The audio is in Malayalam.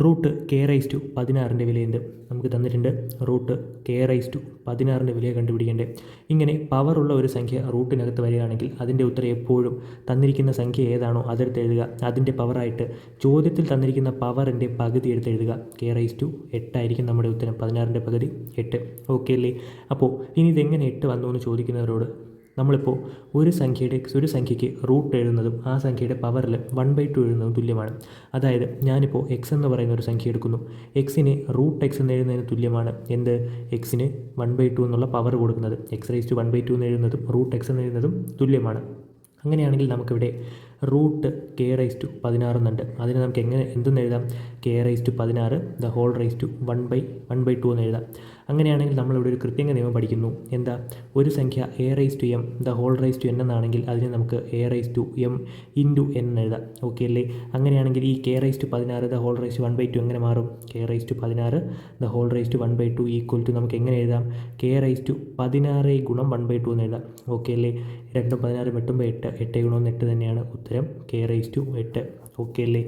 റൂട്ട് കെ റൈസ് ടു 16ൻ്റെ വില എന്ത്? നമുക്ക് തന്നിട്ടുണ്ട് റൂട്ട് കെ റൈസ് ടു 16ൻ്റെ വില കണ്ടുപിടിക്കേണ്ടത്. ഇങ്ങനെ പവറുള്ള ഒരു സംഖ്യ റൂട്ടിനകത്ത് വരികയാണെങ്കിൽ അതിൻ്റെ ഉത്തരം എപ്പോഴും തന്നിരിക്കുന്ന സംഖ്യ ഏതാണോ അതെടുത്ത് എഴുതുക. അതിൻ്റെ പവറായിട്ട് ചോദ്യത്തിൽ തന്നിരിക്കുന്ന പവറിൻ്റെ പകുതി എടുത്ത് എഴുതുക. കെ റൈസ് ടു 8 ആയിരിക്കും നമ്മുടെ ഉത്തരം. 16ൻ്റെ പകുതി 8. ഓക്കെ അല്ലേ? അപ്പോൾ ഇനി ഇതെങ്ങനെ 8 വന്നു എന്ന് ചോദിക്കുന്നവരോട് നമ്മളിപ്പോൾ ഒരു സംഖ്യയ്ക്ക് റൂട്ട് എഴുതുന്നതും ആ സംഖ്യയുടെ പവറിൽ 1/2 എഴുതുന്നതും തുല്യമാണ്. അതായത് ഞാനിപ്പോൾ എക്സ് എന്ന് പറയുന്ന ഒരു സംഖ്യ എടുക്കുന്നു. എക്സിന് റൂട്ട് എക്സ് എന്ന് എഴുതുന്നതിന് തുല്യമാണ് എന്ത്? എക്സിന് 1/2 എന്നുള്ള പവർ കൊടുക്കുന്നത്. എക്സ് റൈസ് ടു 1/2 എന്ന് എഴുതുന്നതും റൂട്ട് എക്സ് എന്ന് എഴുതുന്നതും തുല്യമാണ്. അങ്ങനെയാണെങ്കിൽ നമുക്കിവിടെ റൂട്ട് കെ റൈസ് ടു 16 എന്നുണ്ട്. അതിന് നമുക്ക് എന്തെന്ന് എഴുതാം? K raise to 16 the whole raise to 1/2 എന്ന് എഴുതാം. അങ്ങനെയാണെങ്കിൽ നമ്മളിവിടെ ഒരു കൃത്യങ്ക നിയമം പഠിക്കുന്നു. എന്താ? ഒരു സംഖ്യ A raise to M the whole raise to N എന്നാണെങ്കിൽ അതിനെ നമുക്ക് A raise to M into N എന്ന് എഴുതാം. ഓക്കെ അല്ലേ? അങ്ങനെയാണെങ്കിൽ ഈ K raise to 16 the whole raise to 1/2 എങ്ങനെ മാറും? K raise to 16 the whole raise to 1/2 equal to നമുക്ക് എങ്ങനെ എഴുതാം? കെ റൈസ് ടു 16 ഗുണം 1/2 എന്ന് എഴുതാം. ഓക്കെ അല്ലേ? 2 16 വെട്ടുമ്പോൾ 8 ഗുണം 8 തന്നെയാണ് ഉത്തരം. K raise to 8. ഓക്കെ അല്ലേ?